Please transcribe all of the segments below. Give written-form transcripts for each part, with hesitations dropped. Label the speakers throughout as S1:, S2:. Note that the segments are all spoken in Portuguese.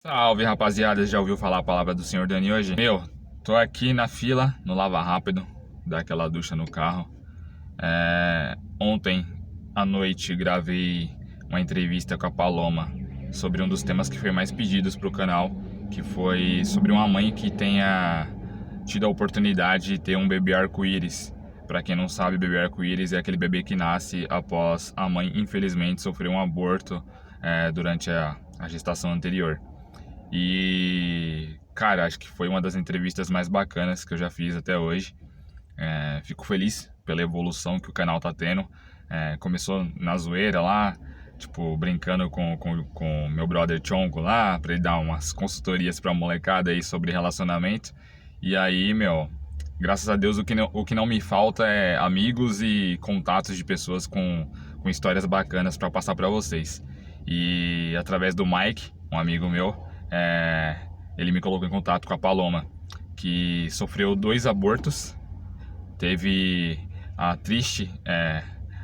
S1: Salve, rapaziada, já ouviu falar a palavra do Senhor Dani hoje? Tô aqui na fila, no Lava Rápido, dar aquela ducha no carro. Ontem à noite gravei uma entrevista com a Paloma sobre um dos temas que foi mais pedidos pro canal, que foi sobre uma mãe que tenha tido a oportunidade de ter um bebê arco-íris. Pra quem não sabe, bebê arco-íris é aquele bebê que nasce após a mãe, infelizmente, sofrer um aborto durante a gestação anterior. E, cara, acho que foi uma das entrevistas mais bacanas que eu já fiz até hoje. Fico feliz pela evolução que o canal tá tendo. Começou na zoeira lá, tipo, brincando com meu brother Chongo lá, pra ele dar umas consultorias pra molecada aí sobre relacionamento. E aí, meu, graças a Deus o que não me falta é amigos e contatos de pessoas com histórias bacanas pra passar pra vocês. E através do Mike, um amigo meu, é, ele me colocou em contato com a Paloma, que sofreu 2 abortos. Teve a triste,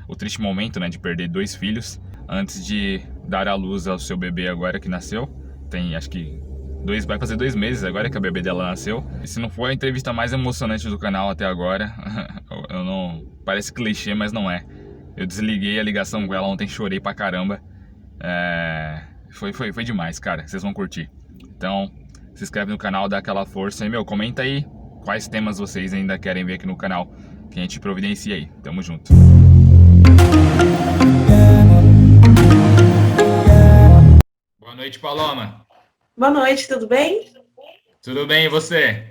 S1: o triste momento, né, de perder 2 filhos antes de dar à luz ao seu bebê agora que nasceu. Tem, acho que vai fazer 2 meses agora que a bebê dela nasceu. E se não for a entrevista mais emocionante do canal até agora, eu não, parece clichê, mas não é. Eu desliguei a ligação com ela ontem, chorei pra caramba. Foi demais, cara. Vocês vão curtir. Então, se inscreve no canal, dá aquela força. E, meu, comenta aí quais temas vocês ainda querem ver aqui no canal, que a gente providencia aí. Tamo junto. Boa noite, Paloma.
S2: Boa noite, tudo bem?
S1: Tudo bem, e você?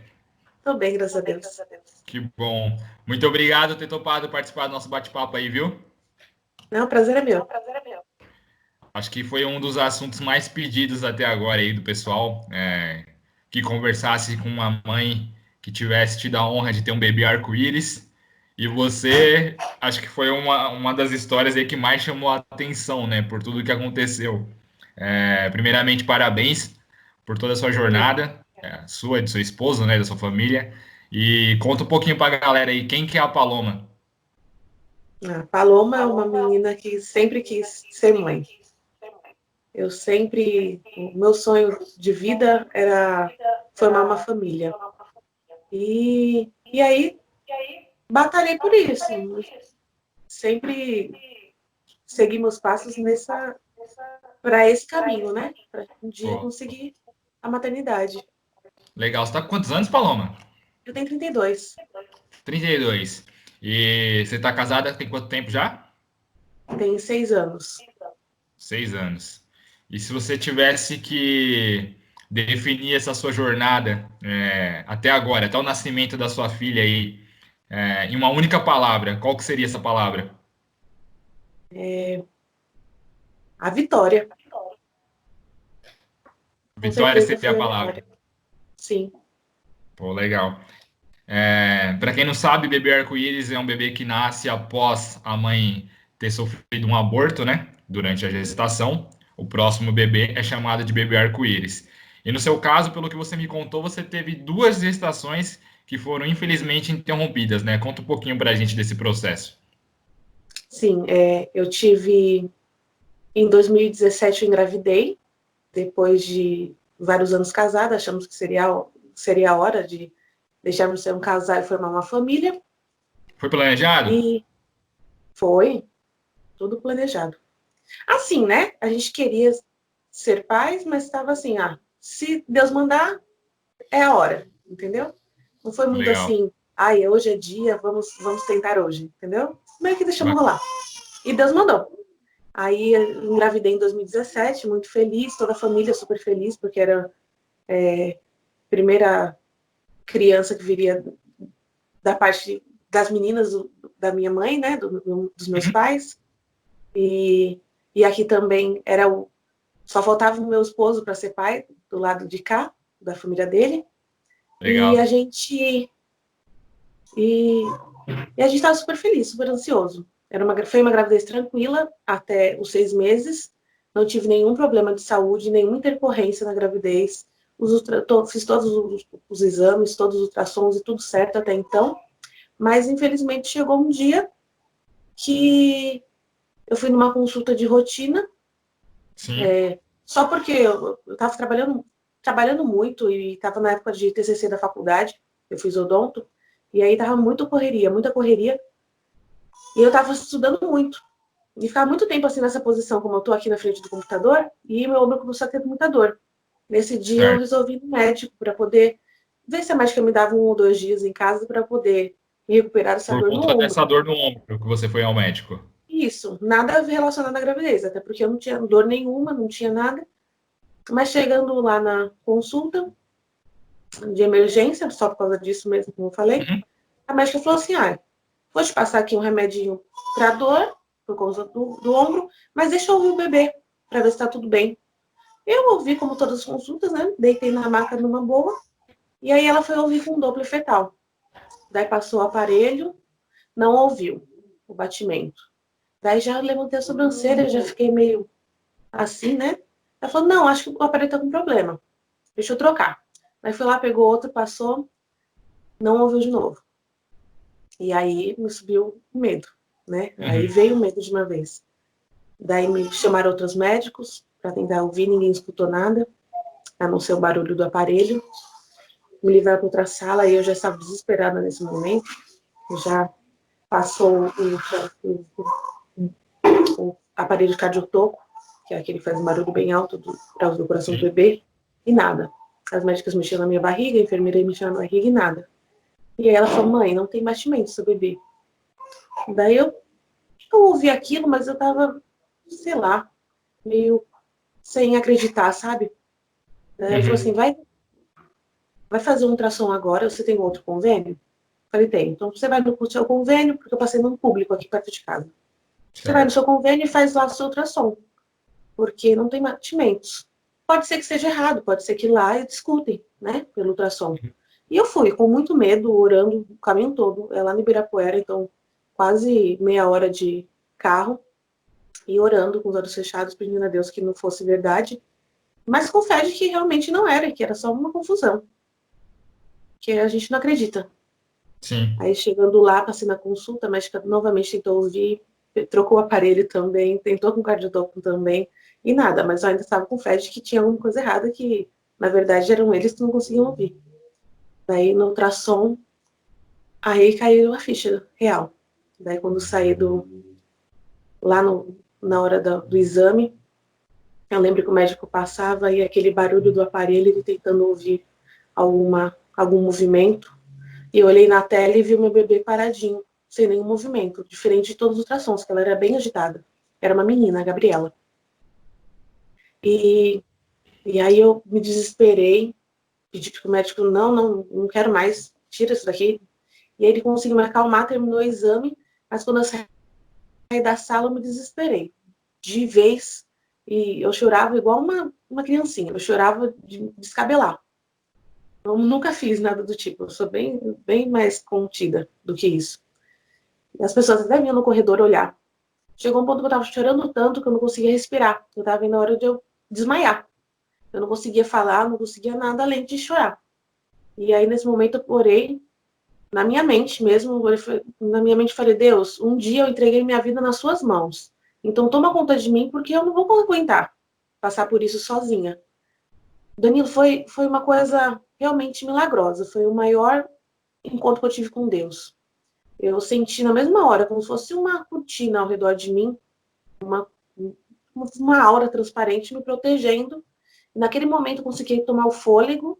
S2: Tô bem, graças a Deus.
S1: Que bom. Muito obrigado por ter topado participar do nosso bate-papo aí, viu?
S2: Não, o prazer é meu.
S1: Acho que foi um dos assuntos mais pedidos até agora aí do pessoal, que conversasse com uma mãe que tivesse tido a honra de ter um bebê arco-íris. E você, acho que foi uma das histórias aí que mais chamou a atenção, né, por tudo que aconteceu. Primeiramente, parabéns por toda a sua jornada, sua, de seu esposo, né, da sua família. E conta um pouquinho pra galera aí, quem que é a Paloma?
S2: A Paloma é uma menina que sempre quis ser mãe. O meu sonho de vida era formar uma família. E aí, batalhei por isso. Sempre segui meus passos para esse caminho, né? Para um dia
S1: Pô,
S2: conseguir a maternidade.
S1: legal. Você tá com quantos anos, Paloma?
S2: Eu tenho 32.
S1: 32. E você tá casada tem quanto tempo já?
S2: Tenho 6 anos.
S1: 6 anos. E se você tivesse que definir essa sua jornada até agora, até o nascimento da sua filha aí, em uma única palavra, qual que seria essa palavra?
S2: A vitória. Com
S1: Vitória
S2: certeza
S1: seria a
S2: foi a
S1: palavra.
S2: vitória. Sim.
S1: Pô, legal. Para quem não sabe, bebê arco-íris é um bebê que nasce após a mãe ter sofrido um aborto, né? Durante a gestação. O próximo bebê é chamado de bebê arco-íris. E no seu caso, pelo que você me contou, você teve 2 gestações que foram infelizmente interrompidas, né? Conta um pouquinho pra gente desse processo.
S2: Sim, eu tive. Em 2017 eu engravidei, depois de vários anos casada, achamos que seria a hora de deixarmos ser um casal e formar uma família,
S1: Foi planejado?
S2: e foi tudo planejado. Assim, né? A gente queria ser pais, mas estava assim, se Deus mandar, é a hora, entendeu? Não foi muito
S1: Legal.
S2: assim, hoje é dia, vamos tentar hoje, entendeu? Meio que deixamos
S1: Bacana.
S2: rolar. E Deus mandou. Aí eu engravidei em 2017, muito feliz, toda a família super feliz, porque era a primeira criança que viria da parte das meninas da minha mãe, né, dos meus
S1: Uhum.
S2: pais. E aqui também só faltava o meu esposo para ser pai, do lado de cá, da família dele. E a
S1: Legal.
S2: gente e, e a gente estava super feliz, super ansioso. Foi uma gravidez tranquila até os 6 meses. Não tive nenhum problema de saúde, nenhuma intercorrência na gravidez. Fiz todos os exames, todos os ultrassons e tudo certo até então. Mas, infelizmente, chegou um dia que eu fui numa consulta de rotina,
S1: Sim.
S2: só porque eu estava trabalhando trabalhando muito e estava na época de TCC da faculdade, eu fiz odonto, e aí tava muita correria, e eu tava estudando muito. E ficar muito tempo assim nessa posição, como eu tô aqui na frente do computador, e meu ombro começou a ter muita dor. Nesse dia eu
S1: Certo.
S2: resolvi ir no médico para poder ver se a médica me dava 1 ou 2 dias em casa para poder me recuperar dessa
S1: Por
S2: dor no
S1: conta
S2: ombro.
S1: dessa dor no ombro que você foi ao médico.
S2: Isso, nada relacionado à gravidez, até porque eu não tinha dor nenhuma, não tinha nada. Mas chegando lá na consulta de emergência, só por causa disso mesmo, como eu falei,
S1: Uhum.
S2: a médica falou assim: vou te passar aqui um remedinho para dor, por causa do ombro, mas deixa eu ouvir o bebê, para ver se está tudo bem. Eu ouvi, como todas as consultas, né? Deitei na maca numa boa, e aí ela foi ouvir com Doppler fetal. Daí passou o aparelho, não ouviu o batimento. Daí já levantei a sobrancelha, já fiquei meio assim, né? Ela falou: não, acho que o aparelho tá com problema, deixa eu trocar. Aí foi lá, pegou outro, passou, não ouviu de novo. E aí me subiu o medo, né? Aí
S1: Uhum.
S2: veio o medo de uma vez. Daí me chamaram outros médicos para tentar ouvir, ninguém escutou nada, a não ser o barulho do aparelho. Me levaram para outra sala e eu já estava desesperada nesse momento. Já passou o aparelho cardiotoco, que é aquele que faz um barulho bem alto para o coração do
S1: Sim.
S2: bebê, e nada. As médicas mexiam na minha barriga, a enfermeira mexia na barriga e nada. E aí ela falou: mãe, não tem batimento seu bebê. Daí eu ouvi aquilo, mas eu tava, sei lá, meio sem acreditar, sabe? Daí ela falou assim:
S1: Uhum.
S2: vai fazer um ultrassom agora, você tem outro convênio? Falei: tem. Então você vai no seu convênio, porque eu passei num público aqui perto de casa. Você vai no
S1: Certo.
S2: seu convênio e faz lá o seu ultrassom, porque não tem batimentos. Pode ser que seja errado, pode ser que lá eles discutem, né, pelo ultrassom. E eu fui com muito medo, orando o caminho todo. É lá no Ibirapuera, então quase meia hora de carro, e orando com os olhos fechados, pedindo a Deus que não fosse verdade, mas com fé de que realmente não era, que era só uma confusão, que a gente não acredita.
S1: Sim.
S2: Aí chegando lá, passei na consulta, a médica novamente tentou ouvir, trocou o aparelho também, tentou com o cardiólogo também, e nada, mas eu ainda estava com fé de que tinha alguma coisa errada, que na verdade eram eles que não conseguiam ouvir. Daí no ultrassom, aí caiu a ficha real. Daí quando saí lá na hora do exame, eu lembro que o médico passava e aquele barulho do aparelho, ele tentando ouvir algum movimento. E eu olhei na tela e vi o meu bebê paradinho, sem nenhum movimento, diferente de todos os ultrassons, que ela era bem agitada. Era uma menina, a Gabriela. E, e aí eu me desesperei, pedi para o médico: não quero mais, tira isso daqui. E aí ele conseguiu me acalmar, terminou o exame, mas quando eu saí da sala eu me desesperei de vez, e eu chorava igual uma criancinha, eu chorava de descabelar. Eu nunca fiz nada do tipo, eu sou bem mais contida do que isso. E as pessoas até vinham no corredor olhar. Chegou um ponto que eu tava chorando tanto que eu não conseguia respirar. Eu tava na hora de eu desmaiar. Eu não conseguia falar, não conseguia nada além de chorar. E aí, nesse momento, eu orei na minha mente mesmo. Na minha mente, falei: Deus, um dia eu entreguei minha vida nas suas mãos. Então, toma conta de mim, porque eu não vou aguentar passar por isso sozinha. Danilo, foi uma coisa realmente milagrosa. Foi o maior encontro que eu tive com Deus. Eu senti na mesma hora, como se fosse uma cortina ao redor de mim, uma aura transparente me protegendo. E naquele momento eu consegui tomar o fôlego,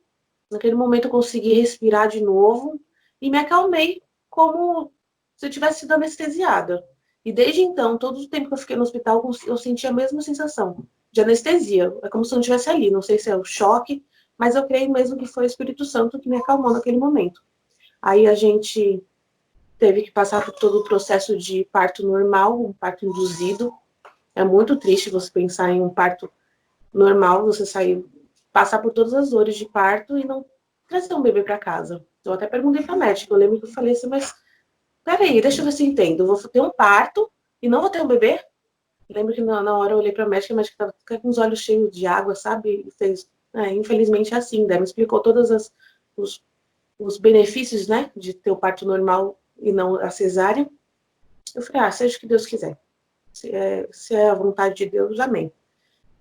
S2: naquele momento eu consegui respirar de novo e me acalmei como se eu tivesse sido anestesiada. E desde então, todo o tempo que eu fiquei no hospital, eu senti a mesma sensação de anestesia. É como se eu não estivesse ali. Não sei se é o choque, mas eu creio mesmo que foi o Espírito Santo que me acalmou naquele momento. Aí a gente teve que passar por todo o processo de parto normal, um parto induzido. É muito triste você pensar em um parto normal, você sair, passar por todas as dores de parto e não trazer um bebê para casa. Eu até perguntei para a médica, eu lembro que eu falei assim: mas peraí, deixa eu ver se eu entendo, eu vou ter um parto e não vou ter um bebê? Eu lembro que na hora eu olhei para a médica estava com os olhos cheios de água, sabe? E fez: infelizmente é assim. Daí me explicou todos os benefícios, né, de ter o parto normal e não a cesárea. Eu falei: seja o que Deus quiser. Se é a vontade de Deus, amém.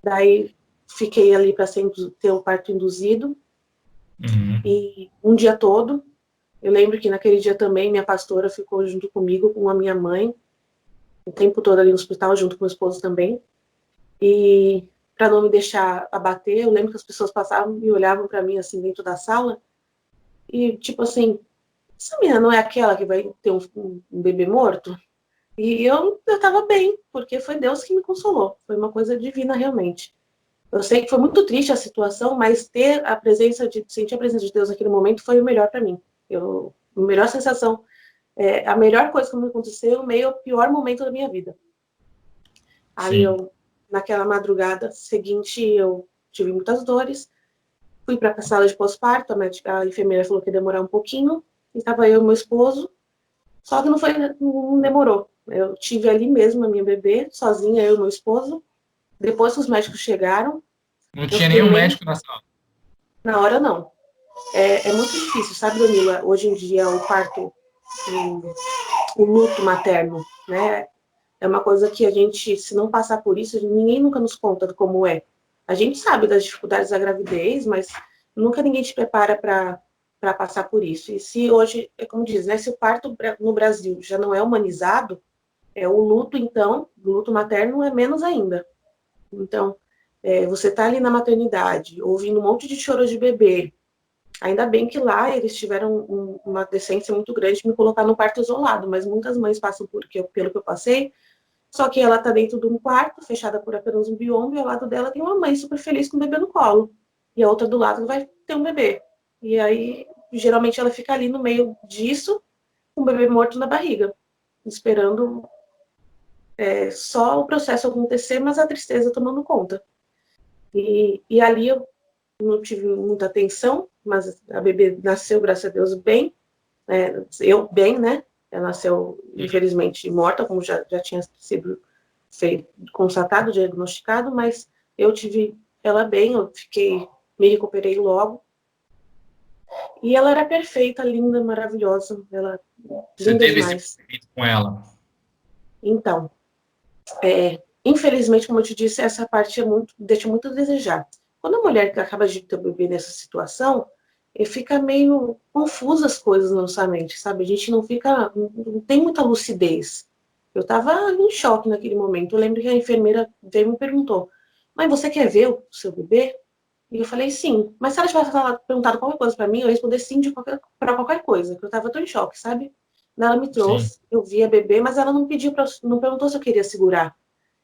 S2: Daí fiquei ali para ter o parto induzido, e um dia todo. Eu lembro que naquele dia também minha pastora ficou junto comigo, com a minha mãe, o tempo todo ali no hospital, junto com o meu esposo também. E para não me deixar abater, eu lembro que as pessoas passavam e olhavam para mim assim dentro da sala, e tipo assim, essa menina não é aquela que vai ter um bebê morto? E eu estava bem, porque foi Deus que me consolou. Foi uma coisa divina, realmente. Eu sei que foi muito triste a situação, mas sentir a presença de Deus naquele momento foi o melhor para mim. A melhor sensação, a melhor coisa que me aconteceu no meio ao pior momento da minha vida. Aí naquela madrugada seguinte, eu tive muitas dores, fui para a sala de pós-parto, a enfermeira falou que ia demorar um pouquinho, e estava eu e meu esposo, só que não demorou. Eu tive ali mesmo a minha bebê, sozinha, eu e meu esposo. Depois que os médicos chegaram,
S3: Não
S2: eu
S3: tinha
S2: fiquei
S3: nenhum
S2: meio...
S3: médico na sala.
S2: Na hora, não. É muito difícil, sabe, Danila? Hoje em dia, o parto, o luto materno, né? É uma coisa que a gente, se não passar por isso, ninguém nunca nos conta de como é. A gente sabe das dificuldades da gravidez, mas nunca ninguém te prepara para passar por isso. E se hoje, é como diz, né? Se o parto no Brasil já não é humanizado, o luto, então, o luto materno é menos ainda. Então, você tá ali na maternidade, ouvindo um monte de choro de bebê. Ainda bem que lá eles tiveram uma decência muito grande de me colocar no quarto isolado, mas muitas mães passam pelo que eu passei, só que ela tá dentro de um quarto, fechada por apenas um biombo, e ao lado dela tem uma mãe super feliz com o bebê no colo. E a outra do lado vai ter um bebê. E aí, geralmente, ela fica ali no meio disso, com o bebê morto na barriga, esperando só o processo acontecer, mas a tristeza tomando conta. E ali eu não tive muita atenção, mas a bebê nasceu, graças a Deus, bem. Eu bem, né? Ela nasceu, infelizmente, morta, como já tinha sido constatado, diagnosticado, mas eu tive ela bem, me recuperei logo. E ela era perfeita, linda, maravilhosa. Ela
S3: Você
S2: linda
S3: teve esse
S2: demais.
S3: momento com ela?
S2: Então, infelizmente, como eu te disse, essa parte deixa muito a desejar. Quando a mulher acaba de ter o bebê nessa situação, fica meio confusa as coisas na nossa mente, sabe? A gente não tem muita lucidez. Eu estava em choque naquele momento. Eu lembro que a enfermeira veio e me perguntou: mãe, você quer ver o seu bebê? E eu falei sim. Mas se ela tivesse perguntado qualquer coisa para mim, eu ia responder sim para qualquer coisa, porque eu estava tão em choque, sabe? Ela me
S3: Sim.
S2: trouxe, eu vi a bebê, mas ela não perguntou se eu queria segurar.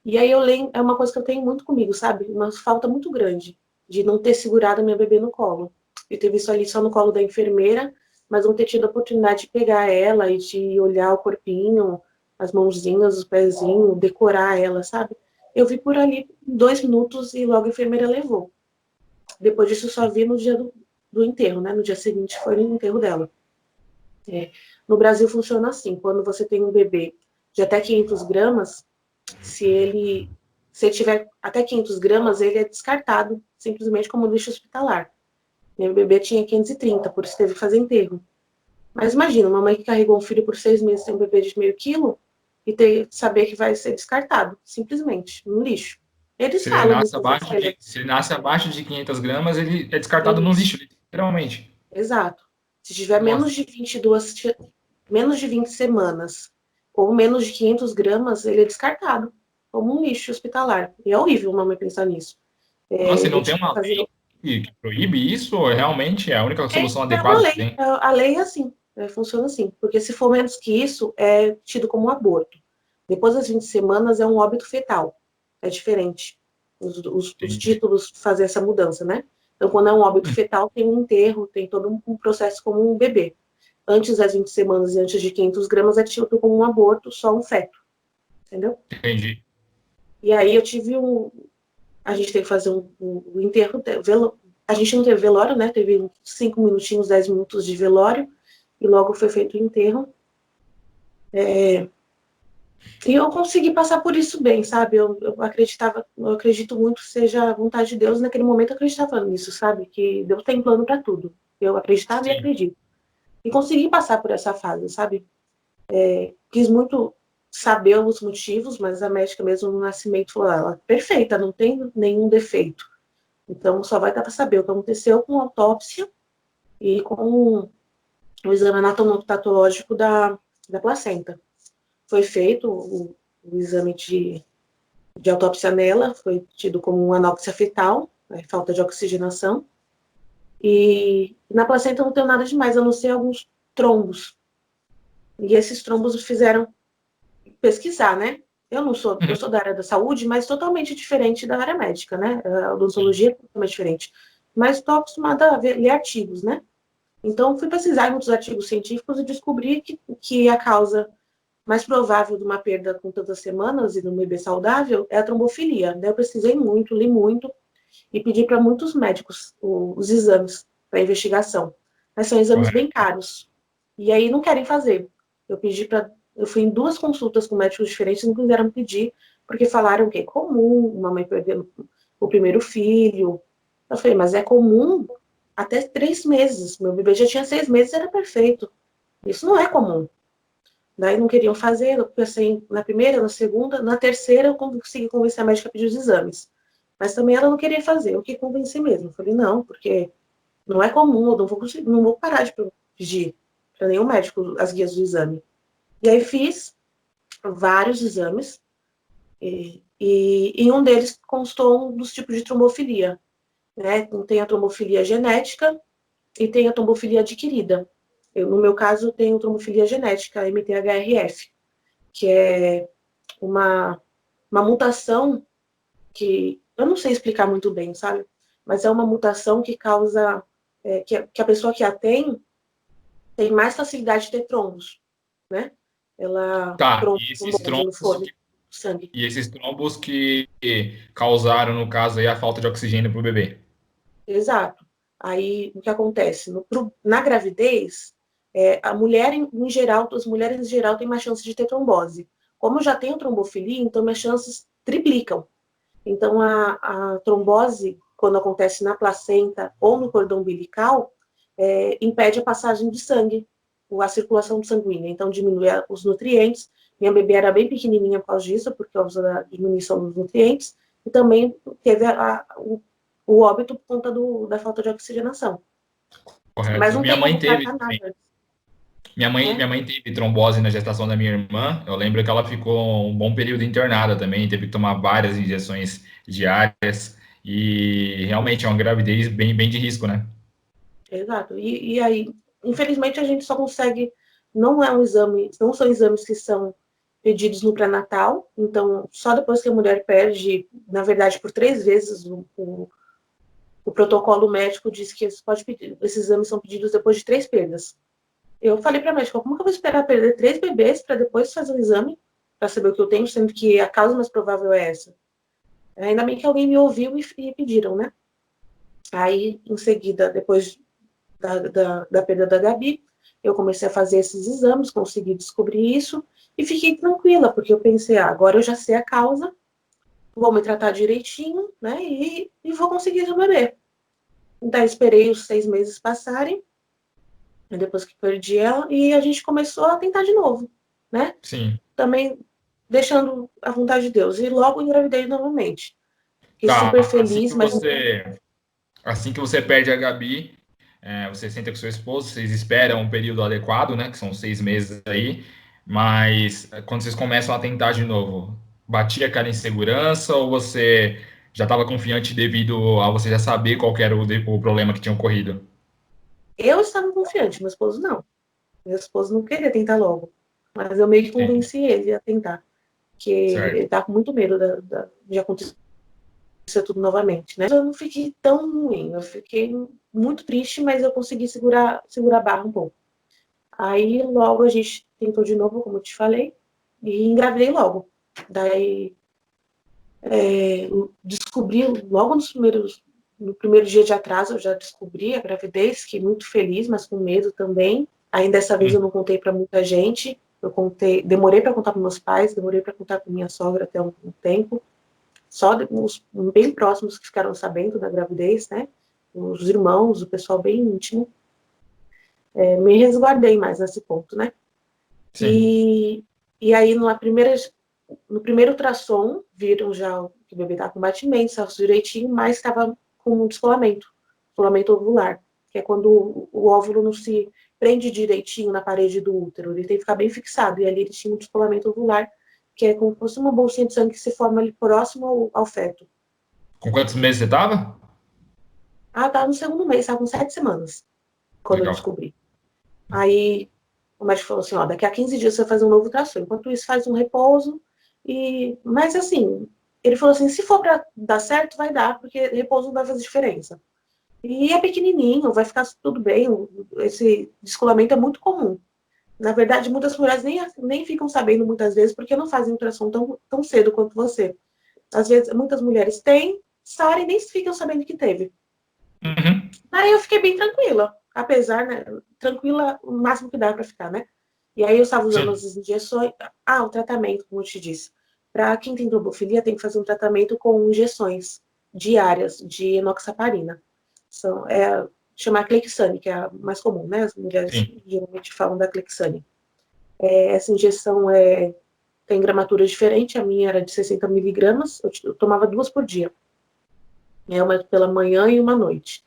S2: E aí eu lembro, é uma coisa que eu tenho muito comigo, sabe? Uma falta muito grande de não ter segurado a minha bebê no colo. Eu ter visto ali só no colo da enfermeira, mas não ter tido a oportunidade de pegar ela e de olhar o corpinho, as mãozinhas, os pezinhos, decorar ela, sabe? Eu vi por ali 2 minutos e logo a enfermeira levou. Depois disso eu só vi no dia do enterro, né? No dia seguinte foi o enterro dela. No Brasil funciona assim, quando você tem um bebê de até 500 gramas, se tiver até 500 gramas, ele é descartado, simplesmente como lixo hospitalar. Meu bebê tinha 530, por isso teve que fazer enterro. Mas imagina, uma mãe que carregou um filho por 6 meses, tem um bebê de meio quilo, e saber que vai ser descartado, simplesmente, no lixo. Eles
S3: Se ele
S2: falam
S3: nasce
S2: muitas vezes
S3: abaixo
S2: que ele
S3: de, se ele nasce abaixo de 500 gramas, ele é
S2: é
S3: descartado no
S2: isso.
S3: lixo, literalmente.
S2: Exato. Se tiver
S3: Nossa.
S2: menos de 20 semanas, ou menos de 500 gramas, ele é descartado, como um lixo hospitalar. E é horrível uma mãe pensar nisso.
S3: Nossa, e
S2: Eu
S3: não tem
S2: tive que
S3: uma
S2: fazer.
S3: lei que proíbe isso? Ou realmente é a única solução
S2: É uma
S3: adequada que
S2: lei.
S3: tem?
S2: A lei é assim. Funciona assim. Porque se for menos que isso, é tido como um aborto. Depois das 20 semanas, é um óbito fetal. É diferente. Os
S3: Entendi.
S2: títulos fazem essa mudança, né? Então, quando é um óbito fetal, tem um enterro, tem todo um processo como um bebê. Antes das 20 semanas e antes de 500 gramas, é tido como um aborto, só um feto. Entendeu?
S3: Entendi.
S2: E aí eu tive a gente teve que fazer um enterro, a gente não teve velório, né? Teve 5 minutinhos, 10 minutos de velório, e logo foi feito o enterro. E eu consegui passar por isso bem, sabe? Eu acredito muito que seja a vontade de Deus. Naquele momento eu acreditava nisso, sabe? Que Deus tem plano para tudo. Eu acreditava e
S3: Sim.
S2: acredito. E consegui passar por essa fase, sabe? Quis muito saber os motivos, mas a médica mesmo no nascimento falou: ela é perfeita, não tem nenhum defeito. Então, só vai dar para saber o que aconteceu com a autópsia e com o exame anatomopatológico da placenta. Foi feito o exame de autópsia nela, foi tido como uma anóxia fetal, falta de oxigenação, e na placenta não tem nada demais, a não ser alguns trombos. E esses trombos fizeram pesquisar, né? Eu sou da área da saúde, mas totalmente diferente da área médica, né? A odontologia é totalmente diferente. Mas estou acostumada a ler artigos, né? Então, fui pesquisar em muitos artigos científicos e descobri que a causa mais provável de uma perda com tantas semanas e de um bebê saudável é a trombofilia. Daí eu pesquisei muito, li muito e pedi para muitos médicos os exames para investigação. Mas são exames bem
S3: Correto.
S2: caros. E aí não querem fazer. Eu fui em 2 consultas com médicos diferentes e não quiseram pedir, porque falaram que é comum uma mãe perder o primeiro filho. Eu falei, mas é comum até 3 meses. Meu bebê já tinha 6 meses, era perfeito. Isso não é comum. Daí não queriam fazer, eu pensei na primeira, na segunda, na terceira eu consegui convencer a médica a pedir os exames. Mas também ela não queria fazer, eu que convenci mesmo. Eu falei, não, porque não é comum, eu não vou parar de pedir para nenhum médico as guias do exame. E aí fiz vários exames, e em um deles constou um dos tipos de trombofilia. Né? Então, tem a trombofilia genética e tem a trombofilia adquirida. No meu caso, tenho trombofilia genética, MTHRF, que é uma mutação que eu não sei explicar muito bem, sabe? Mas é uma mutação que causa que a pessoa que a tem mais facilidade de ter trombos, né? Ela
S3: Tá,
S2: trombose
S3: e esses
S2: no
S3: trombos
S2: fôlego, no sangue.
S3: e esses trombos que causaram, no caso, aí, a falta de oxigênio para o bebê.
S2: Exato. Aí, o que acontece? Na gravidez, a mulher, em geral, as mulheres em geral têm mais chance de ter trombose. Como eu já tenho trombofilia, então minhas chances triplicam. Então, a trombose, quando acontece na placenta ou no cordão umbilical, impede a passagem de sangue, a circulação sanguínea. Então, diminui os nutrientes. Minha bebê era bem pequenininha por causa disso, por causa da diminuição dos nutrientes. E também teve o óbito por conta da falta de oxigenação. Mas
S3: Correto.
S2: não
S3: Minha
S2: tem
S3: mãe
S2: como
S3: teve
S2: tratar
S3: também.
S2: nada,
S3: Minha
S2: né?
S3: mãe teve trombose na gestação da minha irmã. Eu lembro que ela ficou um bom período internada também, teve que tomar várias injeções diárias. E realmente é uma gravidez bem de risco, né?
S2: Exato. E aí, infelizmente, a gente só consegue. Não é um exame, não são exames que são pedidos no pré-natal, então só depois que a mulher perde, na verdade, por 3 vezes, o protocolo médico diz que esses exames são pedidos depois de 3 perdas. Eu falei para a médica, como que eu vou esperar perder 3 bebês para depois fazer um exame, para saber o que eu tenho, sendo que a causa mais provável é essa? Ainda bem que alguém me ouviu e pediram, né? Aí, em seguida, depois da perda da Gabi, eu comecei a fazer esses exames, consegui descobrir isso e fiquei tranquila, porque eu pensei, agora eu já sei a causa, vou me tratar direitinho, né, e vou conseguir o bebê. Então, esperei os 6 meses passarem, depois que perdi ela, e a gente começou a tentar de novo, né?
S3: Sim.
S2: Também deixando a vontade de Deus. E logo engravidei novamente. Fiquei
S3: Tá,
S2: super feliz, mas
S3: assim que você perde a Gabi, você senta com seu esposo, vocês esperam um período adequado, né? Que são 6 meses aí, mas quando vocês começam a tentar de novo, batia aquela insegurança ou você já estava confiante devido a você já saber qual que era o problema que tinha ocorrido?
S2: eu estava confiante, meu esposo não. Meu esposo não queria tentar logo. Mas eu meio que
S3: Sim,
S2: convenci ele a tentar. Que ele
S3: certo.
S2: tá com muito medo de acontecer tudo novamente, né? Eu não fiquei tão ruim, eu fiquei muito triste, mas eu consegui segurar a barra um pouco. Aí logo a gente tentou de novo, como eu te falei, e engravidei logo. Daí descobri logo no primeiro dia de atraso, eu já descobri a gravidez, fiquei muito feliz, mas com medo também. Ainda dessa vez eu não contei para muita gente, demorei para contar para meus pais, demorei para contar para minha sogra até um tempo. Só os bem próximos que ficaram sabendo da gravidez, né? Os irmãos, o pessoal bem íntimo. Me resguardei mais nesse ponto, né?
S3: Sim.
S2: E aí, no primeiro ultrassom, viram já que o bebê estava com batimento, estava direitinho, mas estava com descolamento ovular, que é quando o óvulo não se prende direitinho na parede do útero, ele tem que ficar bem fixado, e ali ele tinha um descolamento ovular, que é como se fosse uma bolsinha de sangue que se forma ali próximo ao feto.
S3: Com quantos meses você tava?
S2: Tá no segundo mês, tá com 7 semanas, quando eu
S3: Legal.
S2: descobri. Aí o médico falou assim, daqui a 15 dias você vai fazer um novo ultrassom, enquanto isso faz um repouso, mas assim, ele falou assim, se for para dar certo, vai dar, porque repouso não vai fazer diferença. E é pequenininho, vai ficar tudo bem, esse descolamento é muito comum. Na verdade, muitas mulheres nem ficam sabendo muitas vezes, porque não fazem ultrassom tão cedo quanto você. Às vezes, muitas mulheres têm, sarem e nem ficam sabendo que teve.
S3: Uhum.
S2: Aí eu fiquei bem tranquila, apesar, né, tranquila o máximo que dá para ficar, né? E aí eu estava usando as injeções, o tratamento, como eu te disse. Para quem tem trobofilia, tem que fazer um tratamento com injeções diárias de enoxaparina. Chama Clexane, que é a mais comum, né? As mulheres
S3: Sim.
S2: geralmente falam da Clexane. Essa injeção tem gramaturas diferentes, a minha era de 60 miligramas, eu tomava 2 por dia. Uma pela manhã e uma à noite,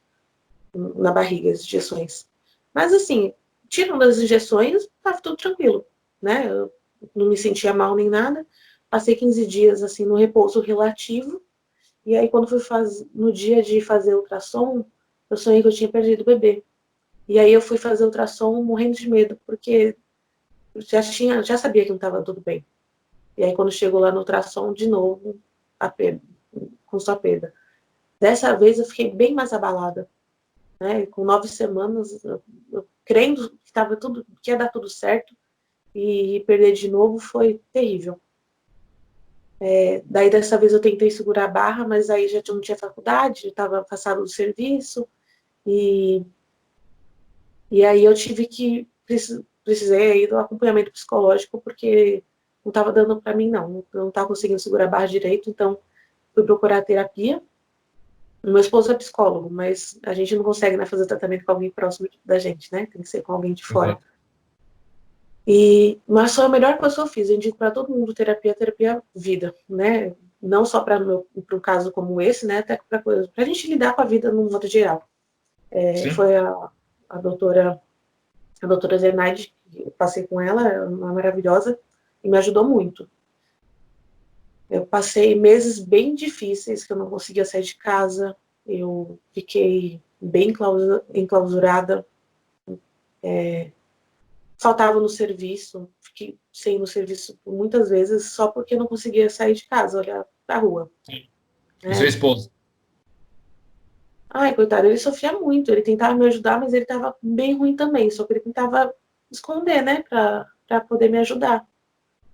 S2: na barriga, as injeções. Mas assim, tirando as injeções, estava tudo tranquilo, né? Eu não me sentia mal nem nada. Passei 15 dias assim no repouso relativo. E aí quando no dia de fazer ultrassom, eu sonhei que eu tinha perdido o bebê. E aí eu fui fazer ultrassom morrendo de medo, porque eu já sabia que não estava tudo bem. E aí quando chegou lá no ultrassom, de novo, a perda, com sua perda. Dessa vez eu fiquei bem mais abalada, né? Com 9 semanas, eu crendo que ia dar tudo certo, e perder de novo foi terrível. Daí dessa vez eu tentei segurar a barra, mas aí já não tinha faculdade, estava afastado do serviço, e aí eu precisei aí do acompanhamento psicológico, porque não estava dando para mim não estava conseguindo segurar a barra direito, então fui procurar terapia. O meu esposo é psicólogo, mas a gente não consegue, né, fazer tratamento com alguém próximo da gente, né? Tem que ser com alguém de fora.
S3: Exato.
S2: Mas foi a melhor coisa que eu fiz. Eu indico para todo mundo terapia vida, né? Não só para um caso como esse, né? Até para a gente lidar com a vida no modo geral. Foi a doutora Zenaide, eu passei com ela, é uma maravilhosa, e me ajudou muito. Eu passei meses bem difíceis, que eu não conseguia sair de casa, eu fiquei bem enclausurada, faltava no serviço, fiquei sem ir no serviço muitas vezes, só porque não conseguia sair de casa, olhar pra rua.
S3: Sim. E seu
S2: Né?
S3: esposo?
S2: Ai, coitado, ele sofria muito, ele tentava me ajudar, mas ele estava bem ruim também, só que ele tentava esconder, né, para poder me ajudar,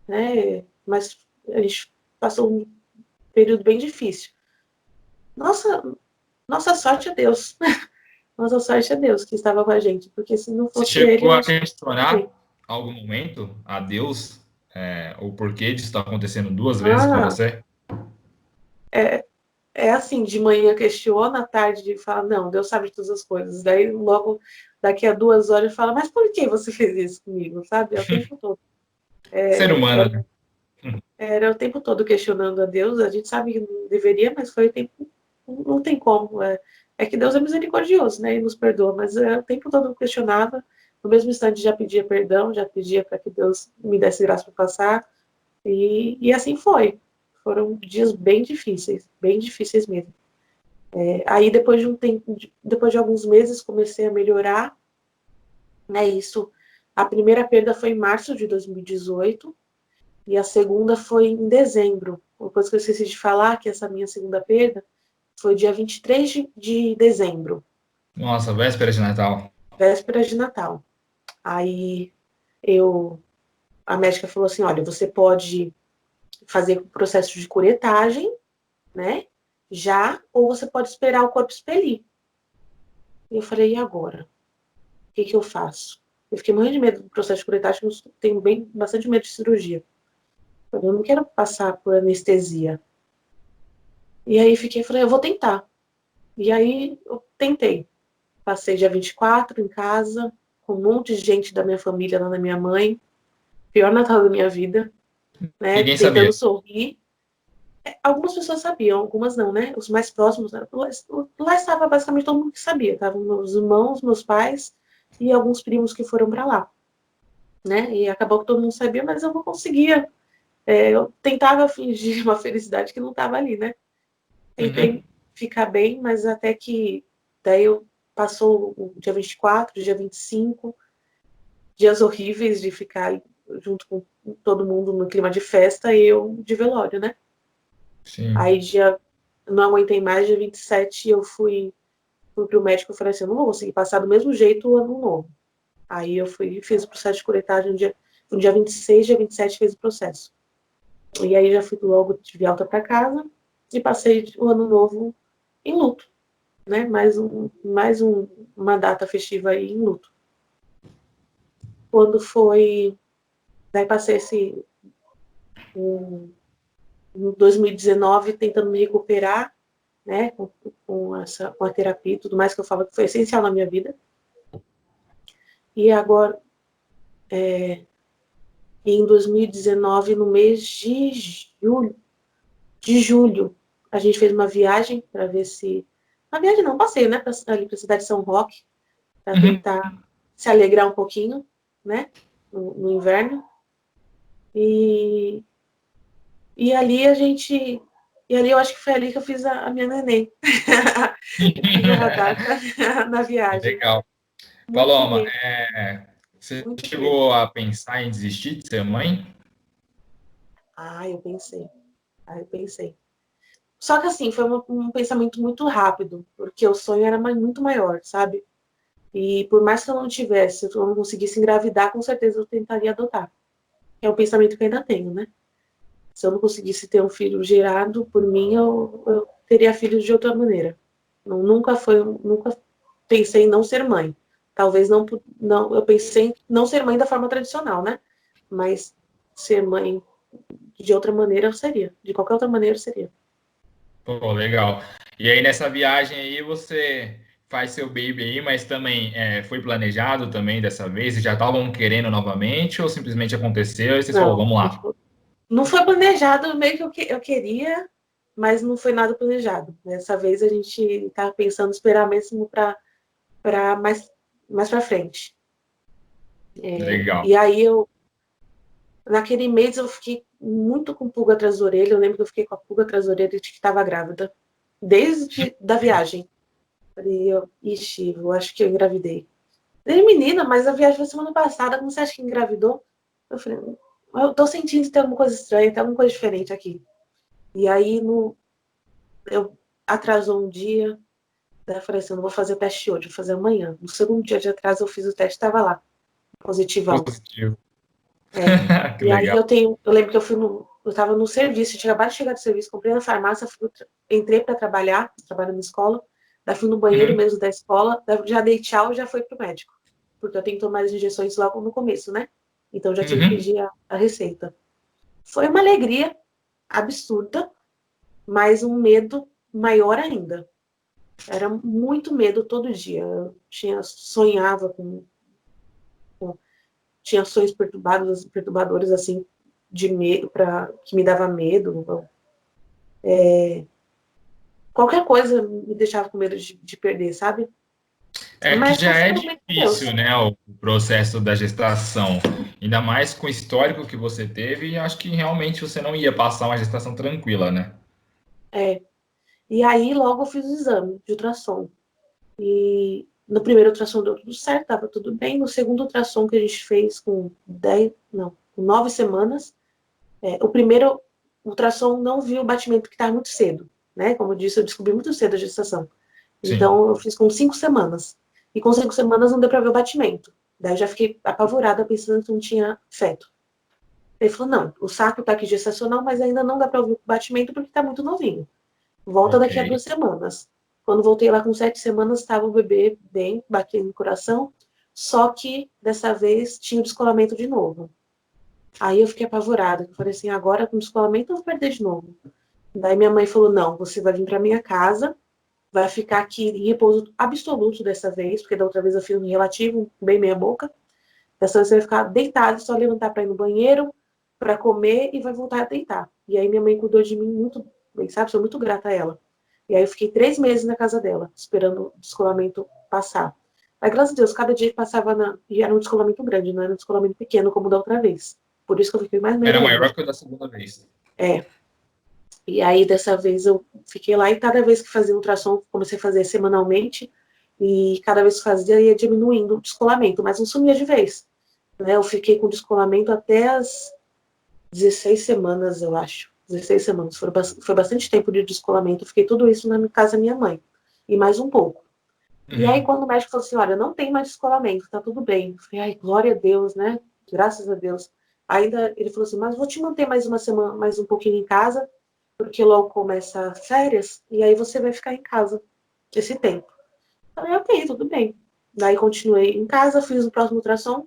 S2: né? Mas a gente passou um período bem difícil. Nossa sorte é Deus. Nossa sorte é Deus que estava com a gente, porque se não
S3: Você
S2: fosse ele,
S3: chegou
S2: eu
S3: a
S2: acho que
S3: questionar em algum momento a Deus o porquê disso está acontecendo 2 vezes com
S2: ah,
S3: você?
S2: é assim, de manhã questiona, à tarde fala, não, Deus sabe de todas as coisas. Daí logo daqui a 2 horas fala, mas por que você fez isso comigo, sabe? É o tempo todo.
S3: Ser humano, né?
S2: Era o tempo todo questionando a Deus, a gente sabe que não deveria, mas foi o tempo, não tem como. É que Deus é misericordioso, né? E nos perdoa, mas o tempo todo eu questionava, no mesmo instante já pedia perdão, já pedia para que Deus me desse graça para passar, e assim foi. Foram dias bem difíceis mesmo. Aí depois de um tempo, depois de alguns meses, comecei a melhorar, né? A primeira perda foi em março de 2018, e a segunda foi em dezembro. Uma coisa que eu esqueci de falar, que essa minha segunda perda foi dia 23 de dezembro,
S3: Nossa, véspera de Natal.
S2: véspera de Natal. Aí a médica falou assim, olha, você pode fazer o processo de curetagem, né? Já, ou você pode esperar o corpo expelir. E eu falei, e agora? O que eu faço? Eu fiquei morrendo de medo do processo de curetagem, eu tenho bastante medo de cirurgia. Eu não quero passar por anestesia. E aí falei, eu vou tentar. E aí eu tentei. Passei dia 24 em casa, com um monte de gente da minha família, lá da minha mãe. Pior Natal da minha vida, né?
S3: Ninguém sabia.
S2: Tentando sorrir. Algumas pessoas sabiam, algumas não, né? Os mais próximos, né? Lá estava basicamente todo mundo que sabia. Estavam meus irmãos, meus pais e alguns primos que foram para lá, né? E acabou que todo mundo sabia, mas eu não conseguia. Eu tentava fingir uma felicidade que não estava ali, né?
S3: Uhum.
S2: Tentei ficar bem, mas até que daí eu passou o dia 24, dia 25, dias horríveis de ficar junto com todo mundo no clima de festa e eu de velório, né? Aí
S3: Sim.
S2: não aguentei mais, dia 27 eu fui pro médico e falei assim, eu não vou conseguir passar do mesmo jeito o ano novo. Aí eu fui fiz o processo de curetagem no dia 26, dia 27 fez o processo. E aí já fui logo, tive alta para casa e passei o ano novo em luto, né? Uma data festiva aí em luto. Quando foi, daí passei um, em 2019 tentando me recuperar, né? Com a terapia e tudo mais que eu falo que foi essencial na minha vida. E agora, em 2019, no mês de julho, a gente fez uma viagem para ver se. Uma viagem não, passeio, né? Ali para a cidade de São Roque, para
S3: Uhum.
S2: tentar se alegrar um pouquinho, né? No inverno. E, e ali a gente. E ali eu acho que foi ali que eu fiz a minha neném. Eu fiz a data na viagem.
S3: Legal.
S2: Muito
S3: Paloma,
S2: feliz,
S3: você
S2: muito feliz.
S3: chegou a pensar em desistir de ser mãe?
S2: Ah, eu pensei. Ah, eu pensei. Só que assim, foi um pensamento muito rápido, porque o sonho era muito maior, sabe? E por mais que eu não tivesse, eu não conseguisse engravidar, com certeza eu tentaria adotar. É um pensamento que eu ainda tenho, né? Se eu não conseguisse ter um filho gerado por mim, eu teria filhos de outra maneira. Nunca pensei em não ser mãe. Talvez não, eu pensei em não ser mãe da forma tradicional, né? Mas ser mãe de outra maneira eu seria. De qualquer outra maneira eu seria.
S3: Pô, legal. E aí nessa viagem aí você faz seu baby aí, mas também foi planejado também dessa vez? Vocês já estavam querendo novamente ou simplesmente aconteceu e vocês falaram,
S2: Não,
S3: vamos lá?
S2: não foi planejado, meio que eu queria, mas não foi nada planejado. Dessa vez a gente estava pensando esperar mesmo para mais para frente.
S3: Legal.
S2: E aí naquele mês eu fiquei muito com pulga atrás da orelha. Eu lembro que eu fiquei com a pulga atrás da orelha de que estava grávida, desde da viagem. Falei, ixi, eu acho que eu engravidei. Falei, menina, mas a viagem foi semana passada, como você acha que engravidou? Eu falei, eu tô sentindo que tem alguma coisa estranha, tem alguma coisa diferente aqui. E aí eu atrasou um dia, daí eu falei assim, eu não vou fazer o teste hoje, vou fazer amanhã. No segundo dia de atraso eu fiz o teste, estava lá, positivão.
S3: Positivo.
S2: É.
S3: Que
S2: E aí
S3: legal.
S2: eu lembro que eu estava no serviço, eu tinha acabado de chegar do serviço, comprei na farmácia, entrei para trabalhar, trabalho na escola, daí fui no banheiro
S3: Uhum,
S2: mesmo da escola, daí já dei tchau e já fui pro médico, porque eu tenho que tomar as injeções logo no começo, né? Então já tinha que
S3: uhum.
S2: pedir a receita. Foi uma alegria absurda, mas um medo maior ainda. Era muito medo todo dia. Eu sonhava tinha sonhos perturbadores assim de medo que me dava medo. Qualquer coisa me deixava com medo de perder, sabe?
S3: É que
S2: Mas
S3: já é
S2: confiando muito em
S3: difícil,
S2: Deus.
S3: né, o processo da gestação. Ainda mais com o histórico que você teve, e acho que realmente você não ia passar uma gestação tranquila, né?
S2: É. E aí logo eu fiz o exame de ultrassom. E no primeiro ultrassom deu tudo certo, estava tudo bem. No segundo ultrassom que a gente fez com 9 semanas, o primeiro ultrassom não viu o batimento que estava muito cedo, né? Como eu disse, eu descobri muito cedo a gestação.
S3: Sim.
S2: Então eu fiz com 5 semanas. E com 5 semanas não deu para ver o batimento. Daí eu já fiquei apavorada pensando que não tinha feto. Ele falou, não, o saco está aqui gestacional, mas ainda não dá para ouvir o batimento porque está muito novinho. Volta
S3: Ok.
S2: daqui a 2 semanas. Quando voltei lá com 7 semanas, estava o bebê bem, batendo no coração, só que dessa vez tinha o descolamento de novo. Aí eu fiquei apavorada. Eu falei assim, agora com descolamento eu vou perder de novo. Daí minha mãe falou, não, você vai vir para minha casa, vai ficar aqui em repouso absoluto dessa vez, porque da outra vez eu fiz um relativo, bem meia boca. Dessa vez você vai ficar deitado, só levantar para ir no banheiro, para comer e vai voltar a deitar. E aí minha mãe cuidou de mim muito bem, sabe? Sou muito grata a ela. E aí eu fiquei 3 meses na casa dela, esperando o descolamento passar. Mas graças a Deus, cada dia que passava e era um descolamento grande, não era um descolamento pequeno como da outra vez. Por isso que eu fiquei mais medo
S3: Era
S2: ainda.
S3: maior que o da segunda vez.
S2: É. E aí dessa vez eu fiquei lá e cada vez que fazia um ultrassom, comecei a fazer semanalmente. E cada vez que fazia ia diminuindo o descolamento, mas não sumia de vez. Né? Eu fiquei com descolamento até as 16 semanas, eu acho. 16 semanas. Foi bastante tempo de descolamento. Eu fiquei tudo isso na casa da minha mãe. E mais um pouco. E aí, quando o médico falou assim, olha, não tem mais descolamento, tá tudo bem. Eu falei, ai, glória a Deus, né? Graças a Deus. Ainda ele falou assim, mas vou te manter mais uma semana, mais um pouquinho em casa, porque logo começa férias, e aí você vai ficar em casa esse tempo. Eu falei, ok, tudo bem. Daí continuei em casa, fiz o próximo ultrassom.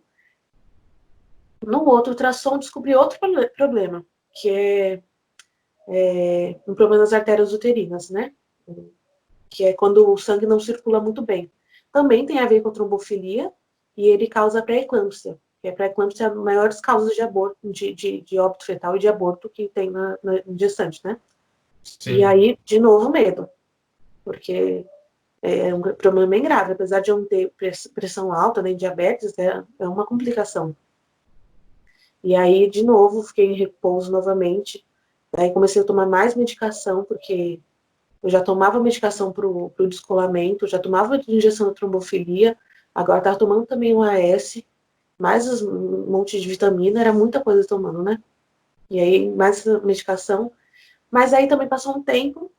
S2: No outro ultrassom, descobri outro problema, que é um problema nas artérias uterinas, né? Que é quando o sangue não circula muito bem. Também tem a ver com trombofilia e ele causa pré-eclâmpsia. Que a pré-eclâmpsia é uma das maiores causas de aborto, de óbito fetal e de aborto que tem na gestante, né?
S3: Sim.
S2: E aí, de novo, medo. Porque é um problema bem grave. Apesar de eu não ter pressão alta, nem diabetes, é uma complicação. E aí, de novo, fiquei em repouso novamente. Daí comecei a tomar mais medicação, porque eu já tomava medicação para o descolamento, já tomava injeção de trombofilia, agora estava tomando também um AS, mais um monte de vitamina, era muita coisa tomando, né? E aí, mais medicação. Mas aí também passou um tempo,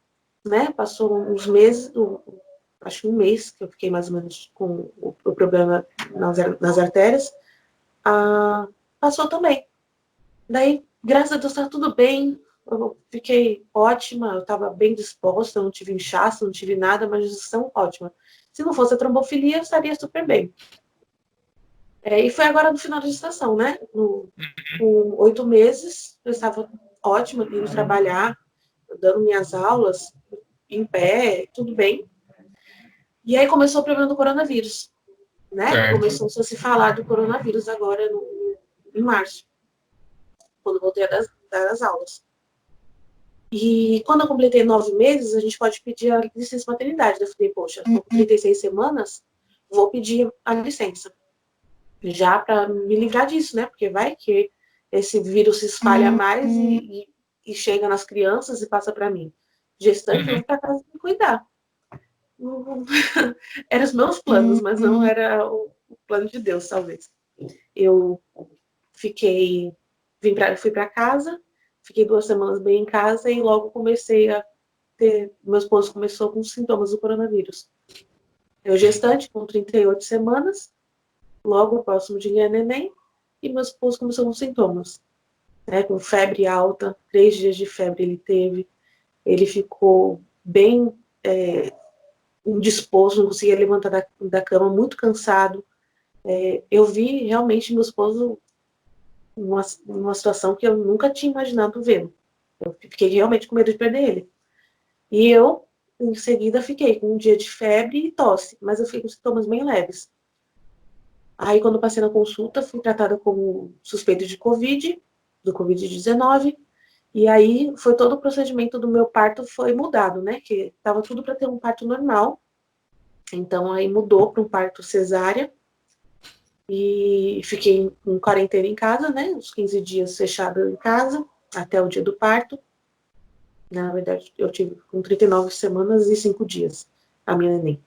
S2: né? Passou uns meses, acho que um mês que eu fiquei mais ou menos com o problema nas artérias. Passou também. Daí, graças a Deus, tá tudo bem. Eu fiquei ótima, eu estava bem disposta, não tive inchaço, não tive nada, uma digestão ótima. Se não fosse a trombofilia, eu estaria super bem. E foi agora no final da gestação, né? Com 8 meses, eu estava ótima, indo trabalhar, dando minhas aulas, em pé, tudo bem. E aí começou o problema do coronavírus, né?
S3: Certo.
S2: Começou a se falar do coronavírus agora em março, quando voltei a dar as aulas. E quando eu completei 9 meses, a gente pode pedir a licença maternidade. Eu falei, poxa, com 36 semanas, vou pedir a licença. Já para me livrar disso, né? Porque vai que esse vírus se espalha mais e chega nas crianças e passa para mim. Gestante, eu vou para casa me cuidar. Eram os meus planos, mas não era o plano de Deus, talvez. Eu fui para casa, fiquei 2 semanas bem em casa e logo comecei a meu esposo começou com sintomas do coronavírus. Eu gestante com 38 semanas, logo o próximo dia é neném, e meu esposo começou com sintomas, né, com febre alta, 3 dias de febre ele teve, ele ficou bem indisposto, não conseguia levantar da cama, muito cansado. Eu vi realmente meu esposo numa situação que eu nunca tinha imaginado vê-lo. Eu fiquei realmente com medo de perder ele. E eu, em seguida, fiquei com um dia de febre e tosse, mas eu fiquei com sintomas bem leves. Aí, quando eu passei na consulta, fui tratada como suspeita de Covid, do Covid-19, e aí foi todo o procedimento do meu parto foi mudado, né? Que estava tudo para ter um parto normal, então aí mudou para um parto cesárea, e fiquei em quarentena em casa, né? Uns 15 dias fechada em casa, até o dia do parto. Na verdade, eu tive com 39 semanas e 5 dias a minha neném.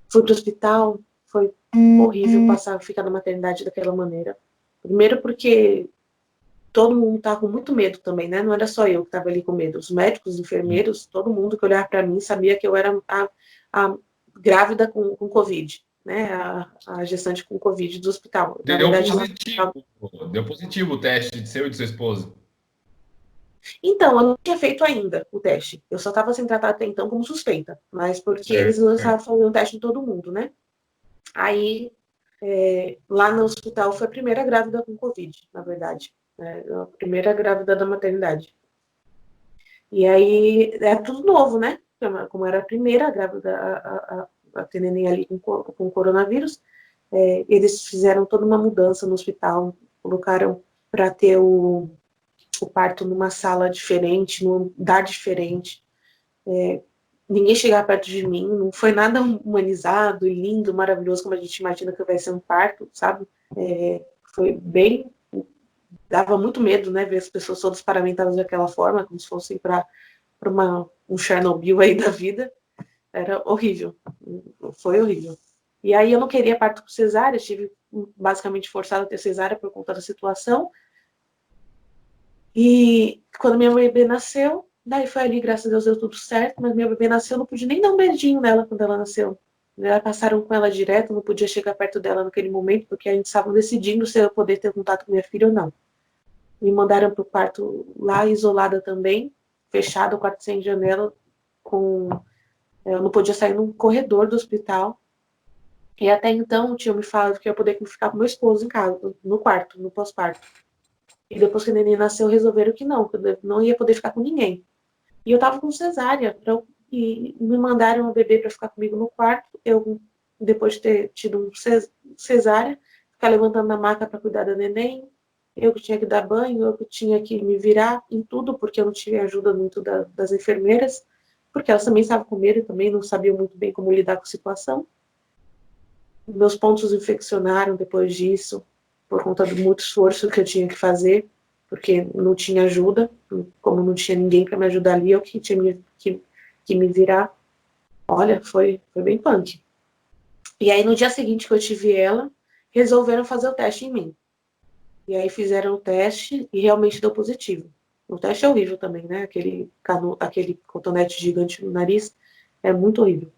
S2: Fui para o hospital, foi horrível ficar na maternidade daquela maneira. Primeiro porque todo mundo estava com muito medo também, né? Não era só eu que estava ali com medo. Os médicos, os enfermeiros, todo mundo que olhava para mim sabia que eu era a grávida com Covid, né? A gestante com Covid do hospital. Na
S3: Deu
S2: verdade,
S3: positivo. Deu positivo o teste de seu e de sua esposa.
S2: então, eu não tinha feito ainda o teste. Eu só estava sendo tratada até então como suspeita, mas porque eles não estavam fazendo teste em todo mundo, né? Aí, lá no hospital, foi a primeira grávida com Covid, na verdade. A primeira grávida da maternidade. E aí, é tudo novo, né? Como era a primeira grávida a ter neném ali com coronavírus, eles fizeram toda uma mudança no hospital, colocaram para ter o parto numa sala diferente, num andar diferente. Ninguém chegar perto de mim, não foi nada humanizado, lindo, maravilhoso, como a gente imagina que vai ser um parto, sabe? Foi bem... Dava muito medo, né, ver as pessoas todas paramentadas daquela forma, como se fossem para um Chernobyl aí da vida. Era horrível, foi horrível. E aí eu não queria parto por cesárea, estive basicamente forçada a ter cesárea por conta da situação. E quando minha bebê nasceu, daí foi ali, graças a Deus, deu tudo certo, mas minha bebê nasceu, eu não pude nem dar um beijinho nela quando ela nasceu. Já passaram com ela direto, não podia chegar perto dela naquele momento, porque a gente estava decidindo se eu ia poder ter contato com minha filha ou não. Me mandaram para o quarto lá, isolada também, fechado, o quarto sem janela, eu não podia sair no corredor do hospital. E até então tinham me falado que eu ia poder ficar com meu esposo em casa, no quarto, no pós-parto. E depois que a neném nasceu, resolveram que eu não ia poder ficar com ninguém. E eu tava com cesárea, e me mandaram o bebê para ficar comigo no quarto. Eu, depois de ter tido um cesárea, ficar levantando na maca para cuidar da neném. Eu que tinha que dar banho, eu que tinha que me virar em tudo, porque eu não tive ajuda muito das enfermeiras, porque elas também estavam com medo e também não sabiam muito bem como lidar com a situação. Meus pontos infeccionaram depois disso, por conta do muito esforço que eu tinha que fazer, porque não tinha ajuda, como não tinha ninguém para me ajudar ali, eu que tinha que me virar. Olha, foi bem punk. E aí, no dia seguinte que eu tive ela, resolveram fazer o teste em mim. E aí fizeram o teste e realmente deu positivo. O teste é horrível também, né? Aquele cotonete gigante no nariz é muito horrível.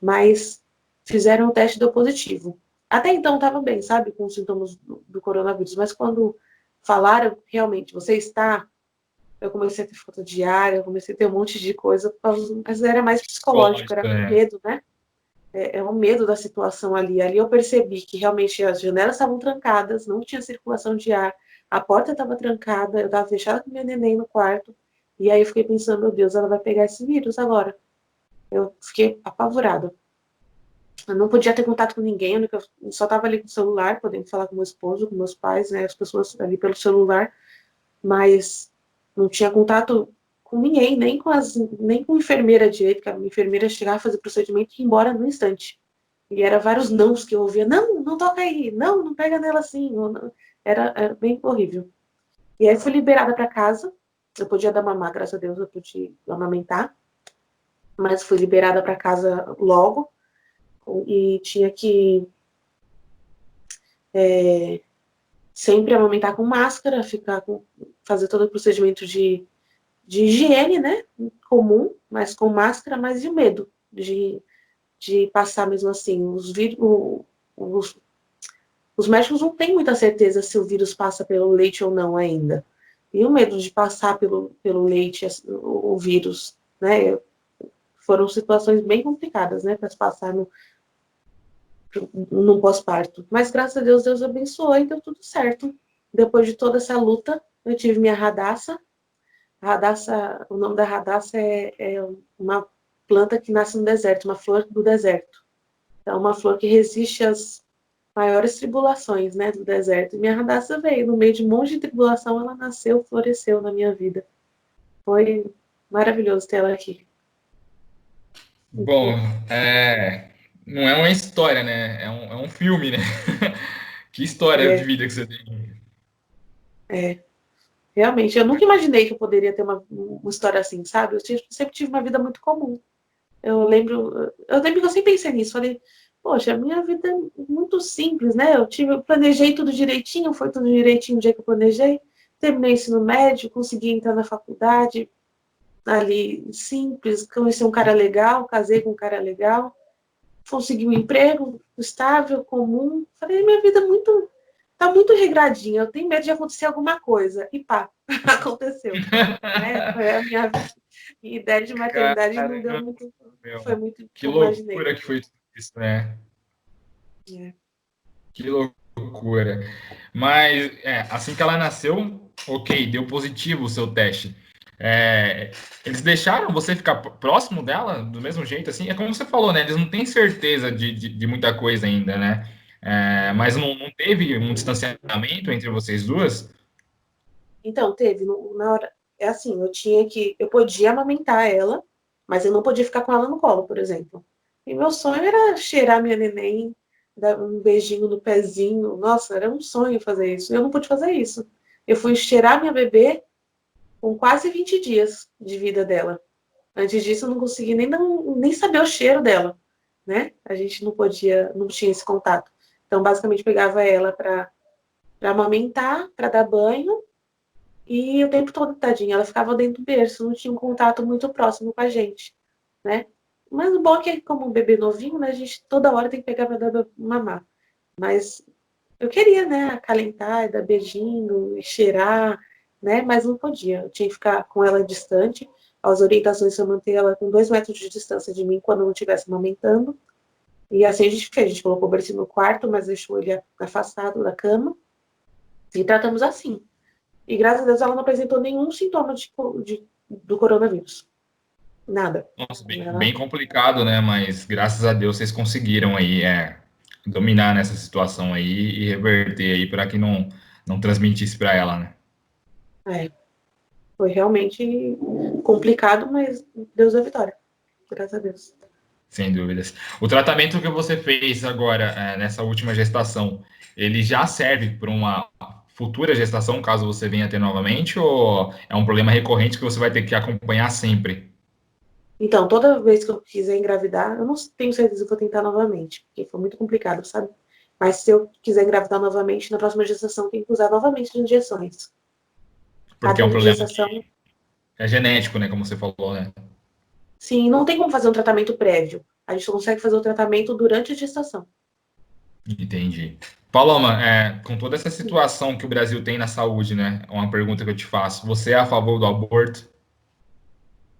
S2: Mas fizeram o teste e deu positivo. Até então estava bem, sabe? Com os sintomas do coronavírus. Mas quando falaram, realmente, você está... Eu comecei a ter falta de ar, eu comecei a ter um monte de coisa, mas era mais psicológico, era com medo, né? É um medo da situação ali. Ali eu percebi que realmente as janelas estavam trancadas, não tinha circulação de ar, a porta estava trancada, eu estava fechada com minha neném no quarto, e aí eu fiquei pensando, meu Deus, ela vai pegar esse vírus agora. Eu fiquei apavorada. Eu não podia ter contato com ninguém, eu só estava ali com o celular, podendo falar com meu esposo, com meus pais, né, as pessoas ali pelo celular, mas não tinha contato com ninguém, nem com enfermeira direito, que a enfermeira chegava a fazer procedimento e ia embora no instante. E era vários nãos que eu ouvia, não, não toca aí, não, não pega nela assim. Era bem horrível. E aí fui liberada para casa, eu podia dar mamar, graças a Deus eu pude amamentar, mas fui liberada para casa logo, e tinha que sempre amamentar com máscara, fazer todo o procedimento de higiene, né, comum, mas com máscara, mas e o medo de passar mesmo assim. Os médicos não têm muita certeza se o vírus passa pelo leite ou não ainda. E o medo de passar pelo leite o vírus, né, foram situações bem complicadas, né, para se passar no pós-parto. Mas graças a Deus, Deus abençoou e deu tudo certo. Depois de toda essa luta, eu tive minha Radassa. O nome da Radassa é uma planta que nasce no deserto, uma flor do deserto. É uma flor que resiste às maiores tribulações, né, do deserto. E minha Radassa veio, no meio de um monte de tribulação, ela nasceu, floresceu na minha vida. Foi maravilhoso ter ela aqui.
S3: Bom, não é uma história, né? É um filme, né? Que história de
S2: É,
S3: vida que você tem.
S2: realmente, eu nunca imaginei que eu poderia ter uma história assim, sabe? Sempre tive uma vida muito comum. Eu lembro que eu sempre pensei nisso, falei, poxa, a minha vida é muito simples, né? Eu planejei tudo direitinho, foi tudo direitinho o dia que eu planejei, terminei o ensino médio, consegui entrar na faculdade, ali, simples, conheci um cara legal, casei com um cara legal, consegui um emprego estável, comum, falei, minha vida tá muito regradinha, eu tenho medo de acontecer alguma coisa, e pá, aconteceu, né? Foi a minha ideia de maternidade não deu
S3: Caramba,
S2: muito, foi
S3: meu.
S2: muito o
S3: Que
S2: que eu imaginei.
S3: loucura que foi tudo isso, né?
S2: É.
S3: Que loucura. Mas, assim que ela nasceu, ok, deu positivo o seu teste. Eles deixaram você ficar próximo dela do mesmo jeito, assim? É como você falou, né? Eles não têm certeza de muita coisa ainda, né? Mas não teve um distanciamento entre vocês duas?
S2: Então, teve, na hora, é assim, eu podia amamentar ela, mas eu não podia ficar com ela no colo, por exemplo. E meu sonho era cheirar minha neném, dar um beijinho no pezinho. Nossa, era um sonho fazer isso. Eu não pude fazer isso. Eu fui cheirar minha bebê com quase 20 dias de vida dela. Antes disso, eu não consegui nem saber o cheiro dela, né? A gente não tinha esse contato. Então, basicamente, pegava ela para amamentar, para dar banho, e o tempo todo, tadinha, ela ficava dentro do berço, não tinha um contato muito próximo com a gente, né? Mas o bom é que, como um bebê novinho, né, a gente toda hora tem que pegar para dar mamar. Mas eu queria, né, acalentar, dar beijinho, cheirar, né? Mas não podia. Eu tinha que ficar com ela distante. As orientações são manter ela com 2 metros de distância de mim quando eu não estivesse amamentando. E assim a gente fez. A gente colocou o bercinho no quarto, mas deixou ele afastado da cama. E tratamos assim. E graças a Deus ela não apresentou nenhum sintoma do coronavírus. Nada.
S3: Nossa,
S2: Ela,
S3: bem complicado, né? Mas graças a Deus vocês conseguiram aí dominar nessa situação aí e reverter aí para que não transmitisse para ela, né?
S2: é, foi realmente complicado, mas Deus deu vitória. Graças a Deus.
S3: Sem dúvidas. O tratamento que você fez agora, nessa última gestação, ele já serve para uma futura gestação, caso você venha ter novamente, ou é um problema recorrente que você vai ter que acompanhar sempre?
S2: Então, toda vez que eu quiser engravidar, eu não tenho certeza que vou tentar novamente, porque foi muito complicado, sabe? Mas se eu quiser engravidar novamente, na próxima gestação, tem que usar novamente as injeções.
S3: Porque é
S2: Cada
S3: um problema
S2: gestação.
S3: é genético, né? Como você falou, né?
S2: Sim, não tem como fazer um tratamento prévio. A gente só consegue fazer o tratamento durante a gestação.
S3: Entendi. Paloma, com toda essa situação que o Brasil tem na saúde, né? Uma pergunta que eu te faço. Você é a favor do aborto?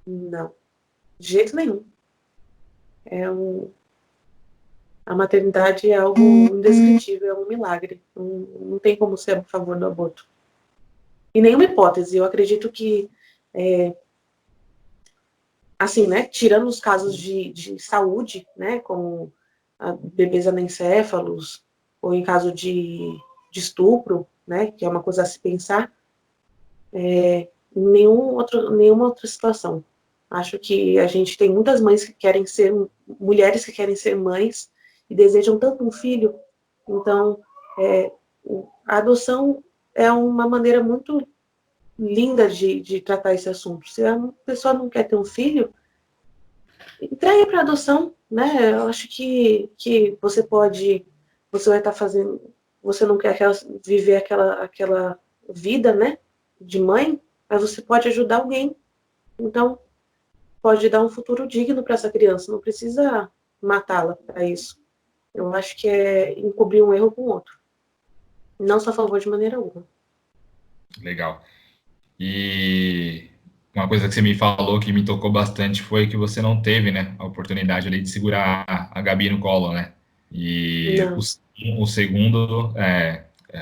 S2: Não, de jeito nenhum. É um, a maternidade é algo indescritível, é um milagre. Não tem como ser a favor do aborto. Em nenhuma hipótese. Eu acredito que, assim, né, tirando os casos de saúde, né, como bebês anencéfalos, ou em caso de estupro, né, que é uma coisa a se pensar, nenhuma outra situação. Acho que a gente tem muitas mães que querem ser, mulheres que querem ser mães e desejam tanto um filho. Então, é, a adoção é uma maneira muito linda de tratar esse assunto. Se a pessoa não quer ter um filho, entregue para adoção, né? Eu acho que você vai estar fazendo, você não quer viver aquela vida, né, de mãe, mas você pode ajudar alguém. Então, pode dar um futuro digno para essa criança, não precisa matá-la para isso. Eu acho que é encobrir um erro com o outro. Não sou a favor de maneira alguma.
S3: Legal. E uma coisa que você me falou que me tocou bastante foi que você não teve, né, a oportunidade ali de segurar a Gabi no colo, né? E
S2: Não.
S3: o segundo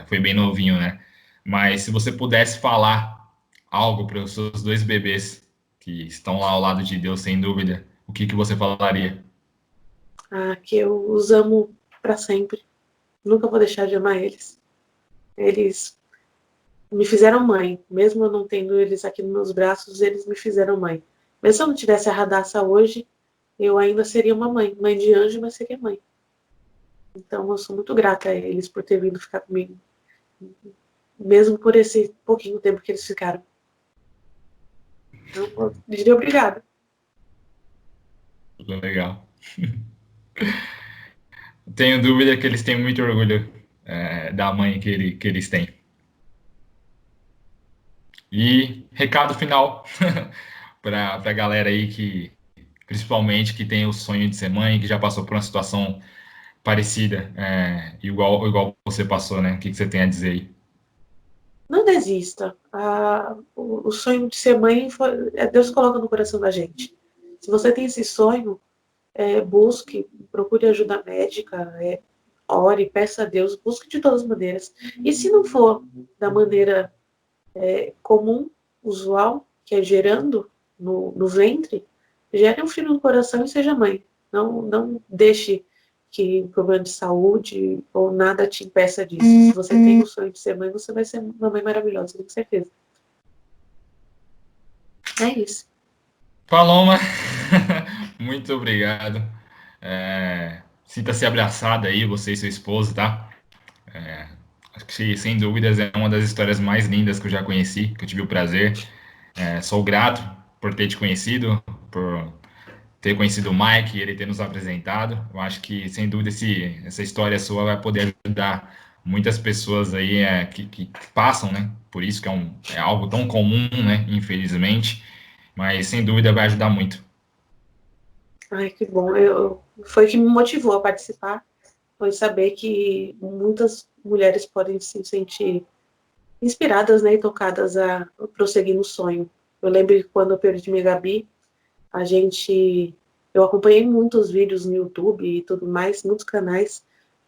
S3: foi bem novinho, né? Mas se você pudesse falar algo para os seus dois bebês que estão lá ao lado de Deus, sem dúvida, o que que você falaria?
S2: Que eu os amo para sempre. Nunca vou deixar de amar eles. Eles me fizeram mãe. Mesmo eu não tendo eles aqui nos meus braços, eles me fizeram mãe. Mesmo se eu não tivesse a Radassa hoje, eu ainda seria uma mãe. Mãe de anjo, mas seria mãe. Então eu sou muito grata a eles por ter vindo ficar comigo. Mesmo por esse pouquinho tempo que eles ficaram. Então, eu diria obrigada.
S3: Tudo legal. Tenho dúvida que eles têm muito orgulho da mãe que eles têm. E recado final para a galera aí que, principalmente, que tem o sonho de ser mãe, que já passou por uma situação parecida, igual você passou, né? O que você tem a dizer aí?
S2: Não desista. O sonho de ser mãe Deus coloca no coração da gente. Se você tem esse sonho, busque, procure ajuda médica, ore, peça a Deus, busque de todas as maneiras. E se não for da maneira comum, usual, que é gerando no ventre, gere um filho no coração e seja mãe. Não deixe que problema de saúde ou nada te impeça disso. Se você tem o sonho de ser mãe, você vai ser uma mãe maravilhosa, tenho certeza. É isso.
S3: Paloma, muito obrigado. Sinta-se abraçada aí, você e seu esposo, tá? Acho que, sem dúvidas, é uma das histórias mais lindas que eu já conheci, que eu tive o prazer. Sou grato por ter te conhecido, por ter conhecido o Mike e ele ter nos apresentado. Eu acho que, sem dúvida, essa história sua vai poder ajudar muitas pessoas aí que passam, né? Por isso que é algo tão comum, né? Infelizmente, mas sem dúvida vai ajudar muito.
S2: Ai, que bom. Foi o que me motivou a participar, foi saber que muitas mulheres podem se sentir inspiradas, né, e tocadas a prosseguir no sonho. Eu lembro que quando eu perdi minha Gabi, eu acompanhei muitos vídeos no YouTube e tudo mais, muitos canais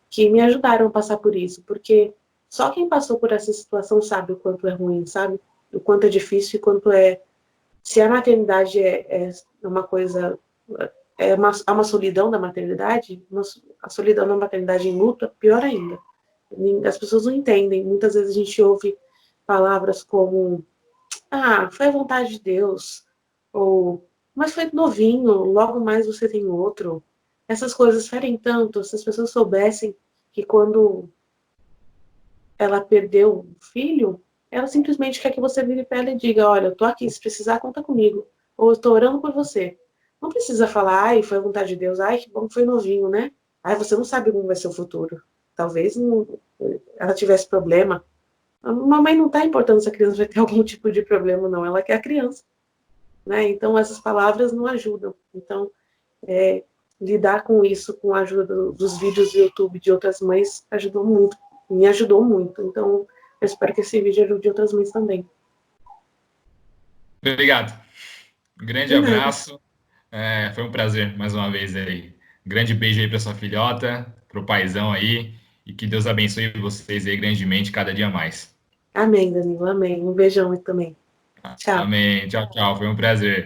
S2: que me ajudaram a passar por isso, porque só quem passou por essa situação sabe o quanto é ruim, sabe? O quanto é difícil e quanto é. Se a maternidade é uma coisa. Há uma solidão da maternidade, a solidão da maternidade em luto, pior ainda. As pessoas não entendem. Muitas vezes a gente ouve palavras como: ah, foi a vontade de Deus, ou mas foi novinho, logo mais você tem outro. Essas coisas ferem tanto, se as pessoas soubessem que quando ela perdeu o filho, ela simplesmente quer que você vire para ela e diga: olha, eu tô aqui, se precisar, conta comigo. Ou eu tô orando por você. Não precisa falar: ai, foi a vontade de Deus, ai, que bom que foi novinho, né? Ai, você não sabe como vai ser o futuro. Talvez ela tivesse problema. A mamãe não está importando se a criança vai ter algum tipo de problema, não. Ela quer a criança, né? Então, essas palavras não ajudam. Então, lidar com isso, com a ajuda dos vídeos do YouTube de outras mães, ajudou muito. Me ajudou muito. Então, eu espero que esse vídeo ajude outras mães também.
S3: Obrigado. Um grande
S2: De nada.
S3: abraço. Foi um prazer mais uma vez aí. Grande beijo aí para sua filhota, pro paizão aí, e que Deus abençoe vocês aí grandemente cada dia mais.
S2: Amém, Danilo. Amém. Um beijão também. Tchau.
S3: Amém. Tchau, tchau. Foi um prazer.